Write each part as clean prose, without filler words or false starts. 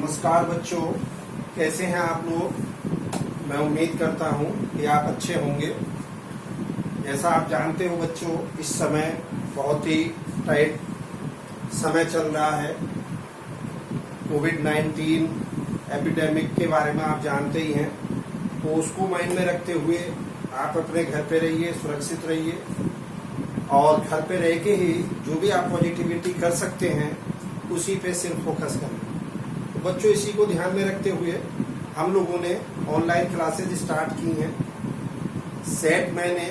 नमस्कार बच्चों, कैसे हैं आप लोग। मैं उम्मीद करता हूं कि आप अच्छे होंगे। जैसा आप जानते हो बच्चों, इस समय बहुत ही टाइट समय चल रहा है। कोविड-19 एपिडेमिक के बारे में आप जानते ही हैं, तो उसको माइंड में रखते हुए आप अपने घर पे रहिए, सुरक्षित रहिए और घर पे रह के ही जो भी आप पॉजिटिविटी कर सकते हैं उसी पे सिर्फ फोकस करें। तो बच्चों, इसी को ध्यान में रखते हुए हम लोगों ने ऑनलाइन क्लासेज स्टार्ट की हैं। सेट मैंने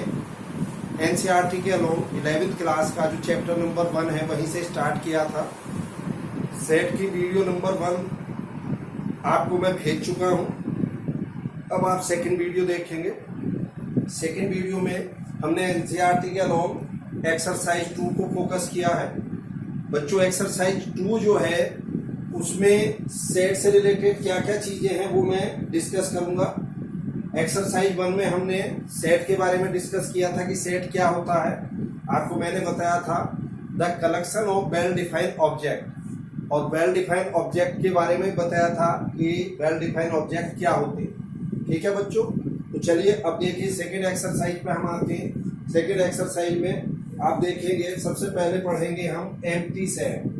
एनसीईआरटी के अलोंग 11th क्लास का जो चैप्टर नंबर 1 है वहीं से स्टार्ट किया था। सेट की वीडियो नंबर 1 आपको मैं भेज चुका हूं। अब आप सेकंड वीडियो देखेंगे। सेकंड वीडियो में हमने एनसीईआरटी के अलोंग एक्सरसाइज 2 को फोकस किया है। बच्चों, एक्सरसाइज 2 जो है उसमें सेट से रिलेटेड क्या क्या चीजें हैं वो मैं डिस्कस करूंगा। एक्सरसाइज 1 में हमने सेट के बारे में डिस्कस किया था कि सेट क्या होता है। आपको मैंने बताया था the collection of well defined object, और वेल डिफाइंड ऑब्जेक्ट के बारे में बताया था कि वेल डिफाइंड ऑब्जेक्ट क्या होते हैं। ठीक है बच्चों, तो चलिए अब देखिए सेकेंड एक्सरसाइज पे हम आते हैं। सेकेंड एक्सरसाइज में आप देखेंगे, सबसे पहले पढ़ेंगे हम एम्प्टी सेट,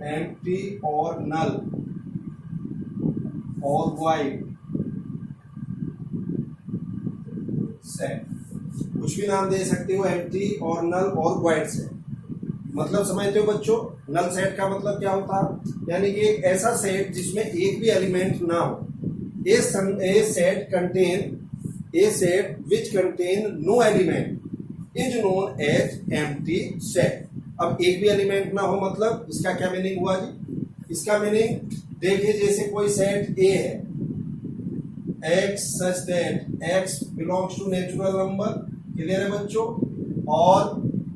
एम्प्टी और नल और वाइड सेट, कुछ भी नाम दे सकते हो। एम्प्टी और नल और वाइड सेट मतलब समझते हो बच्चों। नल सेट का मतलब क्या होता है, यानी कि एक ऐसा सेट जिसमें एक भी एलिमेंट ना हो। A set which contain no element is known as empty set। अब एक भी एलिमेंट ना हो मतलब इसका क्या मीनिंग हुआ जी? इसका मीनिंग देखिए, जैसे कोई सेट A है, X such that X belongs to natural number. Clear है बच्चों? और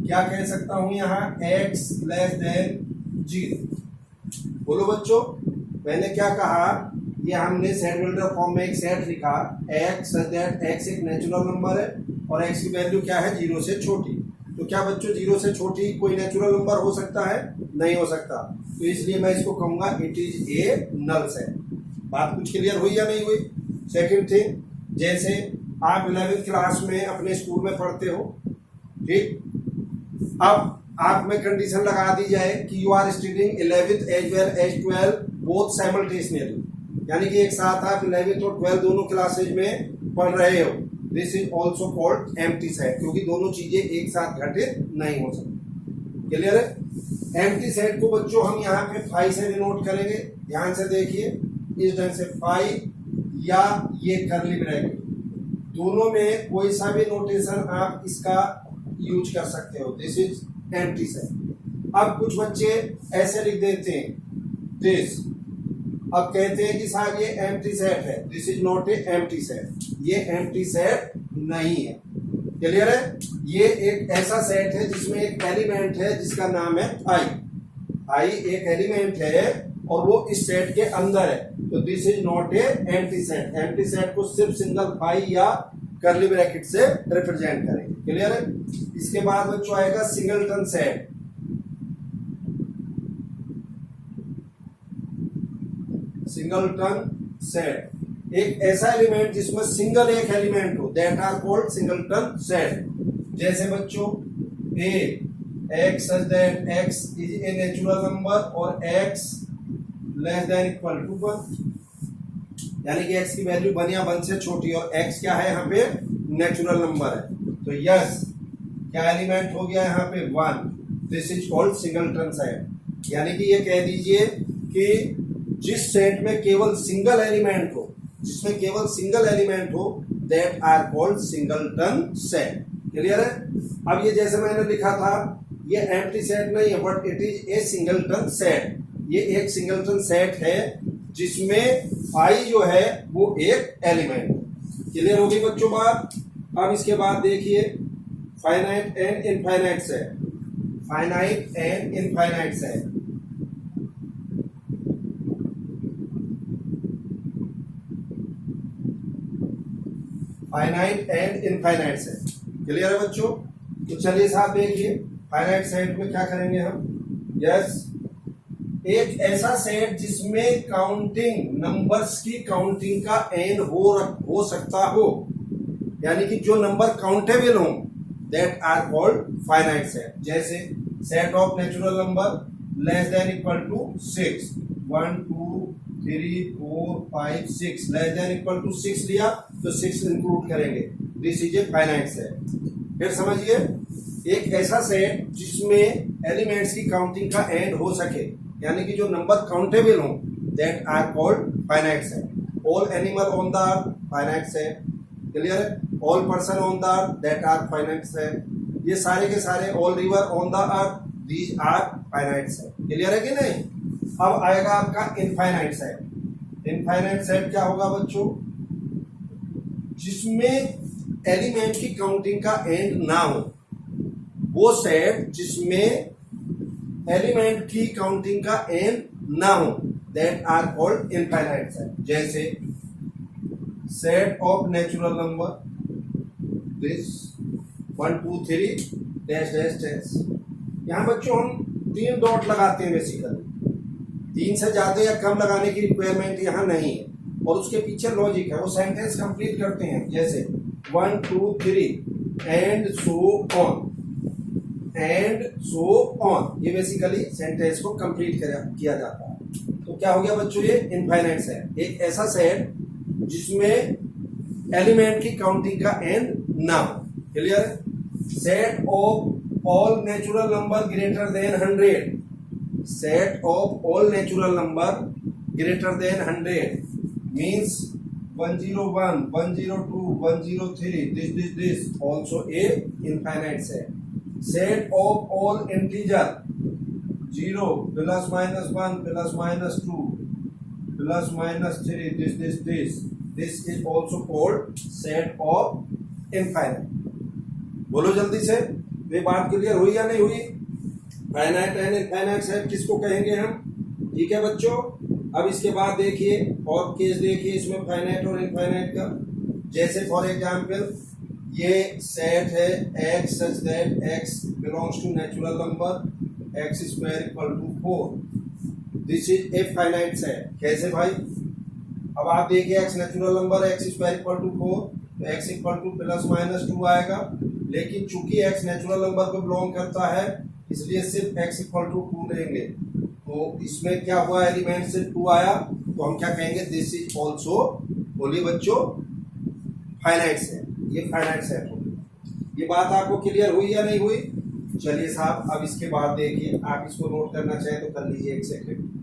क्या कह सकता हूं यहाँ, X less than 0। बोलो बच्चों, मैंने क्या कहा, ये हमने सेट बिल्डर फॉर्म में एक सेट लिखा, एक्स सच दैट एक्स एक नेचुरल नंबर है और एक्स की वैल्यू क्या है, 0 से छोटी। तो क्या बच्चों 0 से छोटी कोई नेचुरल नंबर हो सकता है? नहीं हो सकता। तो इसलिए मैं इसको कहूंगा it is a null set. बात कुछ क्लियर हुई या नहीं हुई? सेकंड थिंग, जैसे आप 11th क्लास में अपने स्कूल में पढ़ते हो, ठीक, अब आप में कंडीशन लगा दी जाए कि you are studying 11th as well as 12 both simultaneously, यानी कि एक साथ आप 11th और 12 दोनों क्लासेज में पढ़ रहे हो। This is also called empty set, क्योंकि दोनों चीजें एक साथ घटित नहीं हो सकती। क्लियर है? एम्प्टी सेट को बच्चों हम यहाँ पे फाई से डिनोट करेंगे। ध्यान से देखिए, इस ढंग से फाई या ये कर्ली ब्रैकेट, दोनों में कोई सा भी नोटेशन आप इसका यूज कर सकते हो। This is empty set. अब कुछ बच्चे ऐसे लिख देते हैं दिस, अब कहते हैं कि साहब ये एम्प्टी सेट है। This is not a empty set, ये एम्प्टी सेट नहीं है। क्लियर है? ये एक ऐसा सेट है जिसमें एक एलिमेंट है जिसका नाम है आई। आई एक एलिमेंट है और वो इस सेट के अंदर है, तो this is not a empty set. Empty set को सिर्फ सिंगल फाई या कर्ली ब्रैकेट से रिप्रेजेंट करेंगे। क्लियर है? इसके बाद बच्चों आएगा सिंगलटन सेट। सिंगलटन सेट एक ऐसा एलिमेंट जिसमें सिंगल एक एलिमेंट हो, that are called singleton set. जैसे बच्चों a x such that x is a natural number और x less than equal to 1, यानी कि एक्स की वैल्यू 1 या 1 से छोटी और एक्स क्या है यहाँ पे, नेचुरल नंबर है। तो यस, क्या एलिमेंट हो गया यहाँ पे, 1। This is called singleton set. यानी कि ये कह दीजिए कि जिस सेट में केवल सिंगल एलिमेंट हो, जिसमें केवल सिंगल एलिमेंट हो, that are called singleton set. Clear है? अब ये जैसे मैंने लिखा था, ये एम्प्टी सेट नहीं है, but it is A singleton set. ये एक सिंगलटन सेट है जिसमें आई जो है वो एक एलिमेंट। क्लियर होगी बच्चों बात? अब इसके बाद देखिए finite and infinite set. Finite and infinite set, finite and infinite set. Clear है बच्चों? तो चलिए साहब देखिए, फाइनाइट सेट में क्या करेंगे हम, यस एक ऐसा सेट जिसमें काउंटिंग नंबर्स की काउंटिंग का एंड हो सकता हो, यानी कि जो नंबर काउंटेबल हो, that are called finite set. जैसे set of natural number less than equal to 6, 1 2 3 4 5 6, less than equal to 6 लिया तो 6 इंक्लूड करेंगे, this is a finite set. फिर समझिए, एक ऐसा सेट जिसमें एलिमेंट्स की काउंटिंग का एंड हो सके, यानी कि जो नंबर काउंटेबल हो, that are called finite set. All animal on the earth finite set, clear है। All person on the earth that are finite set. ये सारे के सारे all river on the earth these are finite set, clear है कि नहीं। अब आएगा आपका इनफाइनाइट सेट। इनफाइनाइट सेट क्या होगा बच्चों, जिसमें एलिमेंट की काउंटिंग का एंड ना हो, वो सेट जिसमें एलिमेंट की काउंटिंग का एंड ना हो, that are called infinite set. जैसे set of natural number this 1 2 3 dash dash dash. यहां बच्चों हम 3 डॉट लगाते हैं बेसिकली, 3 से ज्यादा या कम लगाने की रिक्वायरमेंट यहां नहीं है, और उसके पीछे लॉजिक है, वो सेंटेंस कंप्लीट करते हैं। जैसे 1 2 3 and so on, and so on, ये बेसिकली सेंटेंस को कंप्लीट किया जाता है। तो क्या हो गया बच्चों, ये इनफाइनाइट सेट, एक ऐसा सेट जिसमें एलिमेंट की काउंटिंग का एंड ना हो, क्लियर है। Set of all natural number greater than 100, set of all natural number greater than 100 means 101 102 103 this also a infinite set. Set of all integer 0 plus minus 1 plus minus 2 plus minus 3 this is also called set of infinite. बोलो जल्दी से, ये बात clear हुई या नहीं हुई। Finite and infinite set किसको कहेंगे हम, ठीक है बच्चों। अब इसके बाद देखिए और केस देखिए इसमें फाइनाइट और इनफाइनाइट का। जैसे फॉर एग्जांपल ये सेट है x such that x belongs to natural number x square equal to 4, this is a finite set. कैसे भाई, अब आप देखिए x natural number x square equal to 4, तो x equal to plus minus 2 आएगा, लेकिन चूंकि x नेचुरल नंबर को बिलोंग करता है इसलिए सिर्फ x इक्वल टू 2 लेंगे। तो इसमें क्या हुआ, एलिमेंट से 2 आया, तो हम क्या कहेंगे, दिस इज ऑल्सो, बोलिए बच्चों, फाइनाइट सेट। ये फाइनाइट सेट हो गया। ये बात आपको क्लियर हुई या नहीं हुई। चलिए साहब, अब इसके बाद देखिए, आप इसको नोट करना चाहें तो कर लीजिए, एक सेकेंड।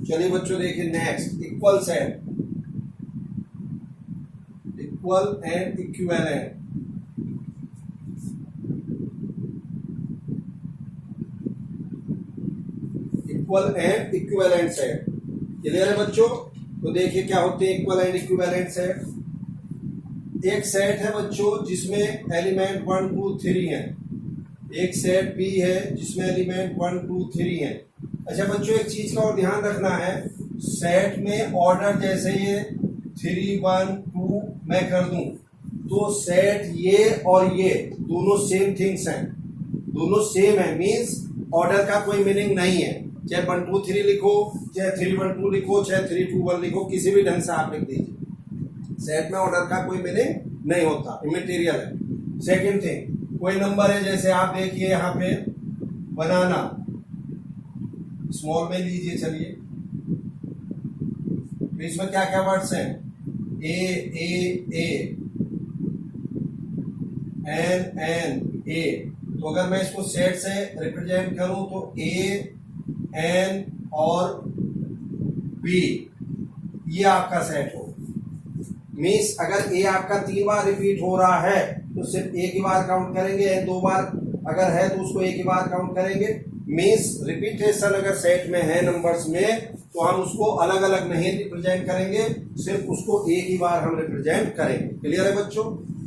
चलिए बच्चों देखिए next, equal set, equal and equivalent. Equal and equivalent set, clear है बच्चों। तो देखिए क्या होते हैं इक्वल एंड इक्विवेलेंट सेट। एक सेट है बच्चों जिसमें एलिमेंट 1 2 3 है, एक सेट बी है जिसमें एलिमेंट 1 2 3 है। अच्छा बच्चों, एक चीज का और ध्यान रखना है, सेट में ऑर्डर जैसे ये 3 1 2 मैं कर दूं, तो सेट ये और ये दोनों सेम थिंग्स हैं, दोनों सेम है, मींस ऑर्डर का कोई मीनिंग नहीं है। चाहे 1 2 3 लिखो, चाहे 3 1 2 लिखो, चाहे 3 2 1 लिखो, किसी भी ढंग से आप लिख दीजिए, सेट में ऑर्डर का कोई मीनिंग नहीं होता, इमेटीरियल है। सेकेंड थिंग, कोई नंबर है, जैसे आप देखिए यहाँ पे बनाना, स्मॉल में लीजिए, चलिए, तो इसमें क्या क्या वर्ड्स हैं, ए एन ए। तो अगर मैं इसको सेट से रिप्रेजेंट करूं तो ए एन और बी, ये आपका सेट हो। मीन्स अगर ए आपका 3 बार रिपीट हो रहा है तो सिर्फ एक ही बार काउंट करेंगे, एन 2 बार अगर है तो उसको एक ही बार काउंट करेंगे। मीन्स रिपीटेशन अगर सेट में है नंबर्स में तो हम उसको अलग अलग नहीं रिप्रेजेंट करेंगे, सिर्फ उसको एक ही बार हम रिप्रेजेंट करेंगे। क्लियर है बच्चों।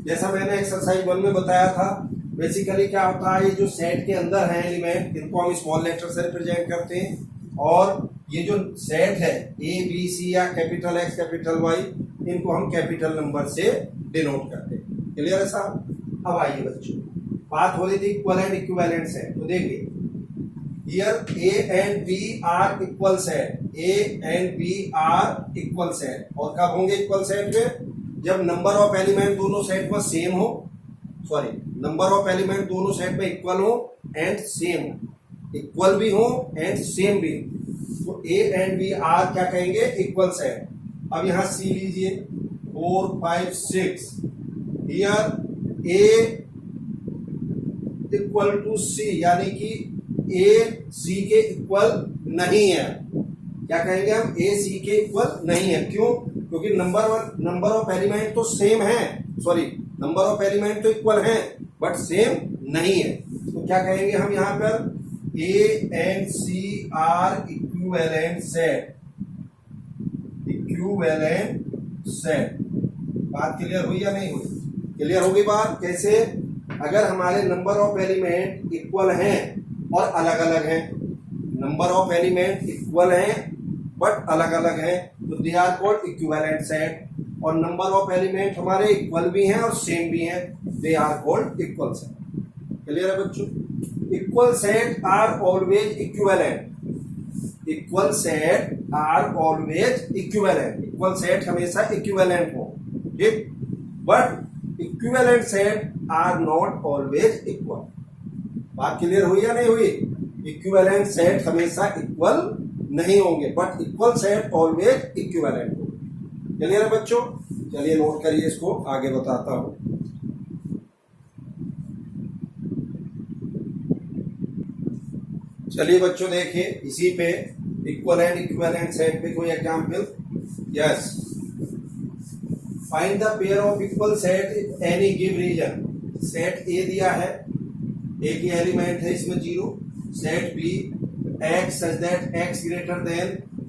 जैसा मैंने एक्सरसाइज 1 में बताया था, बेसिकली क्या होता है, ये जो सेट के अंदर है एलिमेंट, इनको हम स्मॉल लेटर से रिप्रेजेंट करते हैं, और ये जो सेट है ए बी सी या कैपिटल एक्स कैपिटल वाई, इनको हम कैपिटल नंबर से डिनोट करते हैं। क्लियर है साहब? अब आइए बच्चों, बात हो रही थी इक्वल एंड इक्विवेलेंट सेट। तो देखिए here A and B are equal set, A and B are equal set. और कब होंगे इक्वल सेट पे? जब नंबर ऑफ एलिमेंट दोनों सेट में सेम हो, सॉरी नंबर ऑफ एलिमेंट दोनों सेट में इक्वल हो एंड सेम हो, इक्वल भी हो एंड सेम भी। तो ए एंड बी आर क्या कहेंगे? Equal set. अब यहां सी लीजिए 4 5 6, हियर ए इक्वल टू सी, यानी कि ए सी के इक्वल नहीं है। क्या कहेंगे हम? ए सी के इक्वल नहीं है। क्यों? क्योंकि नंबर ऑफ एलिमेंट तो सेम है, सॉरी नंबर ऑफ एलिमेंट तो इक्वल है बट सेम नहीं है। तो क्या कहेंगे हम यहां पर? A and C are equivalent set, equivalent set. बात क्लियर हुई या नहीं हुई? क्लियर हो गई बात? कैसे? अगर हमारे नंबर ऑफ एलिमेंट इक्वल हैं और अलग अलग हैं, नंबर ऑफ एलिमेंट इक्वल हैं बट अलग अलग हैं, तो they are called equivalent set. और नंबर ऑफ एलिमेंट हमारे इक्वल भी हैं और सेम भी हैं, they are called equal set. Clear है बच्चों? Equal set are always equivalent, equal set are always equivalent, equal set हमेशा इक्विवेलेंट हो, ठीक? But equivalent set are not always equal. बात क्लियर हुई या नहीं हुई? इक्विवेलेंट सेट हमेशा इक्वल नहीं होंगे but equal set always equivalent होंगे। क्लियर है बच्चों? चलिए नोट करिए, इसको आगे बताता हूं। चलिए बच्चों देखिए, इसी पे इक्वल एंड इक्विवेलेंट सेट पे कोई example. Yes, find the pair of equal set in any give reason. Set A दिया है, ए की एलिमेंट है इसमें 0, set B x such that x greater than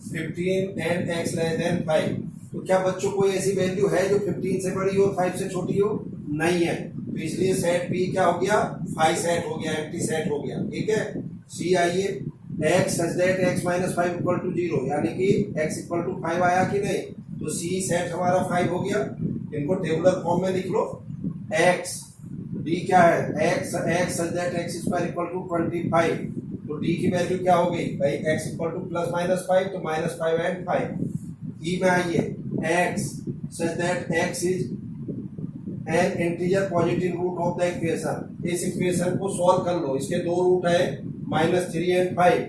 15 and x less than 5। तो क्या बच्चों कोई ऐसी वैल्यू है जो 15 से बड़ी हो 5 से छोटी हो? नहीं है। तो इसलिए सेट बी क्या हो गया? 5 सेट हो गया, एम्प्टी सेट हो गया, ठीक है। सी आइए, x such that x minus 5 equal to 0, यानी कि एक्स इक्वल टू 5 आया कि नहीं? तो सी सेट हमारा 5 हो गया। इनको टेबुलर फॉर्म में लिख लो। एक्स डी क्या है? X such that x square equal to 25। तो डी की वैल्यू क्या हो गई भाई? X equal to plus minus 5, तो माइनस 5 एंड 5। ई में आइए, x such that x is an integer positive root of the equation. इस इक्वेशन को सॉल्व कर लो। इसके दो रूट है, -3 एंड 5,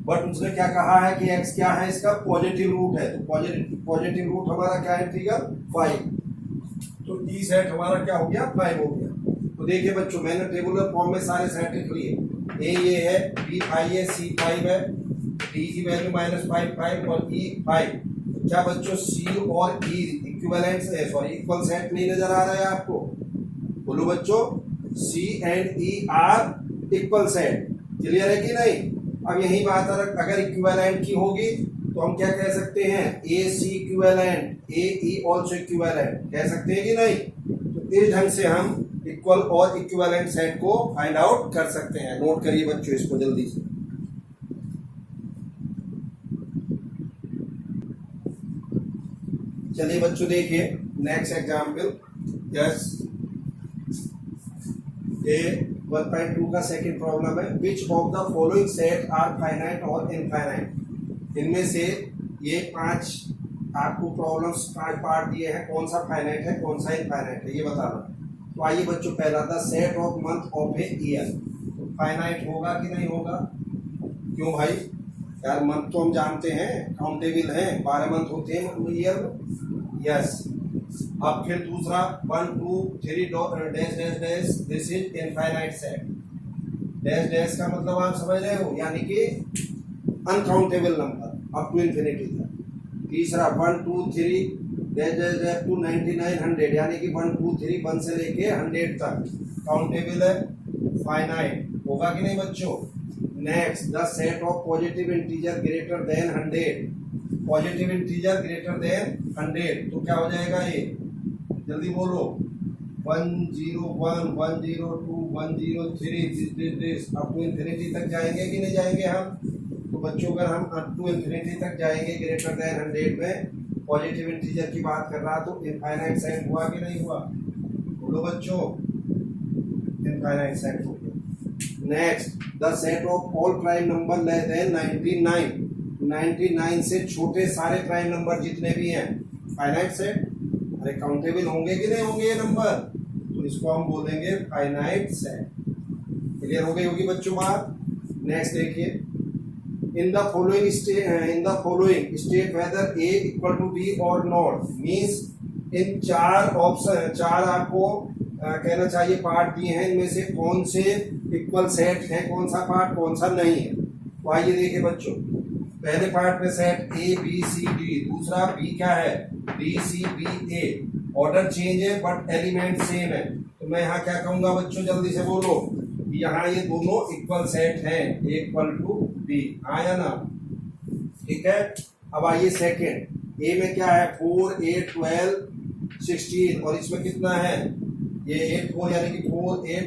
बट उसने क्या कहा है कि x क्या है? इसका पॉजिटिव रूट है। तो पॉजिटिव रूट हमारा क्या है? इंटीजर 5। तो ई सेट हमारा क्या हो गया? 5 हो गया। तो देखिए बच्चों, मैंने टेबुलर फॉर्म में सारे सेट लिख लिए। ए ये है, बी 5 है, सी 5 है, डी की वैल्यू -5 और ई 5। तो क्या बच्चों सी और ई इक्विवेलेंट है, सॉरी इक्वल सेट नहीं नजर आ रहा है आपको? बोलो बच्चों, C and E are equal set. Clear है कि नहीं? अब यही बात अगर इक्विवेलेंट की होगी तो हम क्या कह सकते हैं? ए सी इक्विवेलेंट, ए ई ऑल्सो इक्विवेलेंट कह सकते हैं कि नहीं? तो इस ढंग से हम इक्वल और इक्विवेलेंट सेट को फाइंड आउट कर सकते हैं। नोट करिए बच्चों इसको जल्दी से। चलिए बच्चों देखिए नेक्स्ट एग्जाम्पल। यस, ये 1.2 का सेकंड प्रॉब्लम है। Which of the following set are finite और इनफाइनाइट। इनमें से ये 5 आपको प्रॉब्लम्स 5 पार्ट दिए हैं, कौन सा फाइनाइट है कौन सा इनफाइनाइट है ये बताना। तो आइए बच्चों, पहला था set of month of a year. तो फाइनाइट होगा कि नहीं होगा? क्यों भाई? यार मंथ तो हम जानते हैं, काउंटेबल हैं, 12 मंथ होते हैं ईयर में। यस, अब फिर दूसरा 1 2 3 dash dash dash, this is infinite set. Dash dash का मतलब आप समझ रहे हो, यानी कि uncountable number up to infinity तक। तीसरा 1 2 3 डैश डैश डैश टू 99 100, यानी कि 1 2 3 1 से लेके 100 तक काउंटेबल है, फाइनाइट होगा कि नहीं बच्चों? Next, the set of positive integer greater than 100। Positive integer greater than 100 तो क्या हो जाएगा? ये जल्दी बोलो। 101 102 103 दिस अप टू इन्फिनिटी तक जाएंगे कि नहीं जाएंगे हम? तो बच्चों अगर हम टू इंफिनिटी तक जाएंगे ग्रेटर देन 100 में, पॉजिटिव इंटीजर की बात कर रहा तो इनफाइनाइट सेट हुआ कि नहीं हुआ? बोलो बच्चों, इनफाइनाइट सेट हो गया। Next, the set of all prime number less then 99, 99 से छोटे सारे प्राइम नंबर जितने भी हैं, फाइनाइट सेट। अरे काउंटेबल होंगे कि नहीं होंगे ये नंबर? तो इसको हम बोलेंगे फाइनाइट सेट। क्लियर हो गई होगी बच्चों बात? नेक्स्ट देखिए, in the following state whether A equal to B और नॉट, मीन्स इन चार ऑप्शन, चार आपको कहना चाहिए पार्ट दिए हैं, इनमें से कौन से इक्वल सेट है, कौन सा पार्ट कौन सा नहीं है। तो आइए देखिए बच्चों, पहले पार्ट में set A B C D, दूसरा बी क्या है, D C B A. Order change है बट एलिमेंट सेम है। तो मैं यहाँ क्या कहूंगा बच्चों, जल्दी से बोलो, यहाँ ये दोनों इक्वल सेट हैं, ए इक्वल टू बी, आया ना? ठीक है। अब आइए सेकेंड, ए में क्या है, 4 8 12 16, और इसमें कितना है, ये 8 4 यानी कि 4 8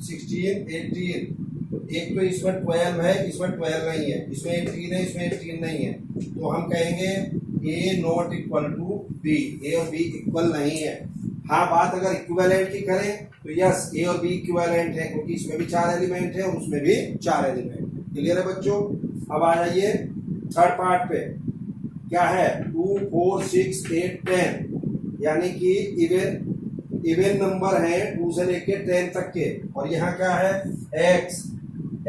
16 18। तो एक तो इसमें 12 है, इसमें 12 नहीं है, इसमें 18 है, इसमें 18 नहीं है। तो हम कहेंगे ए नॉट इक्वल टू बी, ए और बी इक्वल नहीं है। हाँ, बात अगर इक्विवेलेंट की करें तो यस, ए और बी इक्विवेलेंट है, क्योंकि इसमें भी 4 एलिमेंट है और उसमें भी 4 एलिमेंट। क्लियर है बच्चों? अब आ जाइए थर्ड पार्ट पे, क्या है, 2 4 6 8 10, यानी कि इवन नंबर है 2 से लेके 10 तक के। और यहाँ क्या है,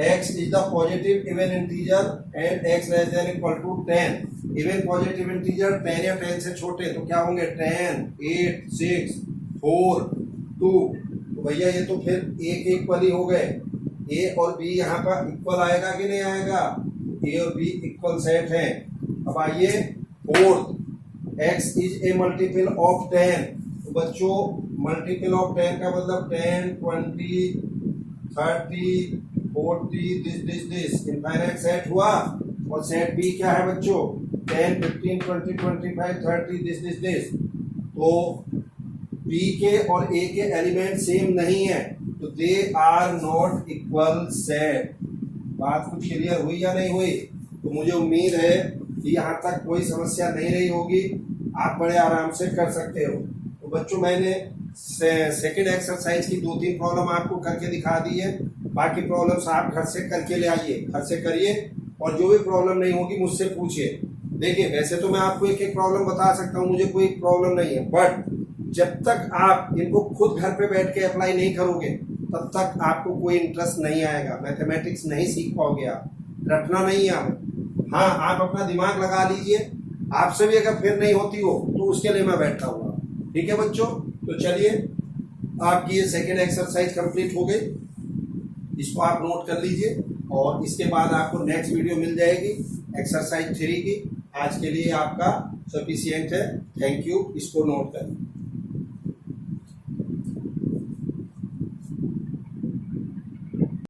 x is the positive even integer and x less than equal to 10। Even positive integer 10 या 10 से छोटे तो क्या होंगे, 10 8 6 4 2। तो भैया ये तो फिर a के इक्वल ही हो गए। a और b यहाँ पर इक्वल आएगा कि नहीं आएगा? a और b इक्वल सेट है। अब आइए fourth, x is a multiple of 10। तो बच्चों मल्टीपल ऑफ 10 का मतलब 10 20 30 40 दिस इनफाइनाइट सेट हुआ। और सेट बी क्या है बच्चों, 10 15 20 25 30 दिस। तो बी के और ए के एलिमेंट सेम नहीं है, तो they are not equal set. बात कुछ क्लियर हुई या नहीं हुई? तो मुझे उम्मीद है कि यहाँ तक कोई समस्या नहीं रही होगी, आप बड़े आराम से कर सकते हो। तो बच्चों मैंने सेकेंड एक्सरसाइज की 2-3 प्रॉब्लम आपको करके दिखा दी है। बाकी प्रॉब्लम्स आप घर से करके ले आइए, घर से करिए, और जो भी प्रॉब्लम नहीं होगी मुझसे पूछिए। देखिए वैसे तो मैं आपको एक एक प्रॉब्लम बता सकता हूँ, मुझे कोई प्रॉब्लम नहीं है, बट जब तक आप इनको खुद घर पे बैठ के अप्लाई नहीं करोगे तब तक आपको कोई इंटरेस्ट नहीं आएगा, मैथमेटिक्स नहीं सीख पाओगे, आप रटना नहीं है। हाँ, आप अपना दिमाग लगा लीजिए, आपसे भी अगर फिर नहीं होती हो तो उसके लिए मैं बैठा हुआ। ठीक है बच्चों, तो चलिए आपकी ये सेकेंड एक्सरसाइज कंप्लीट हो गई, इसको आप नोट कर लीजिए, और इसके बाद आपको नेक्स्ट वीडियो मिल जाएगी एक्सरसाइज 3 की। आज के लिए आपका सफिशिएंट है, थैंक यू, इसको नोट करें।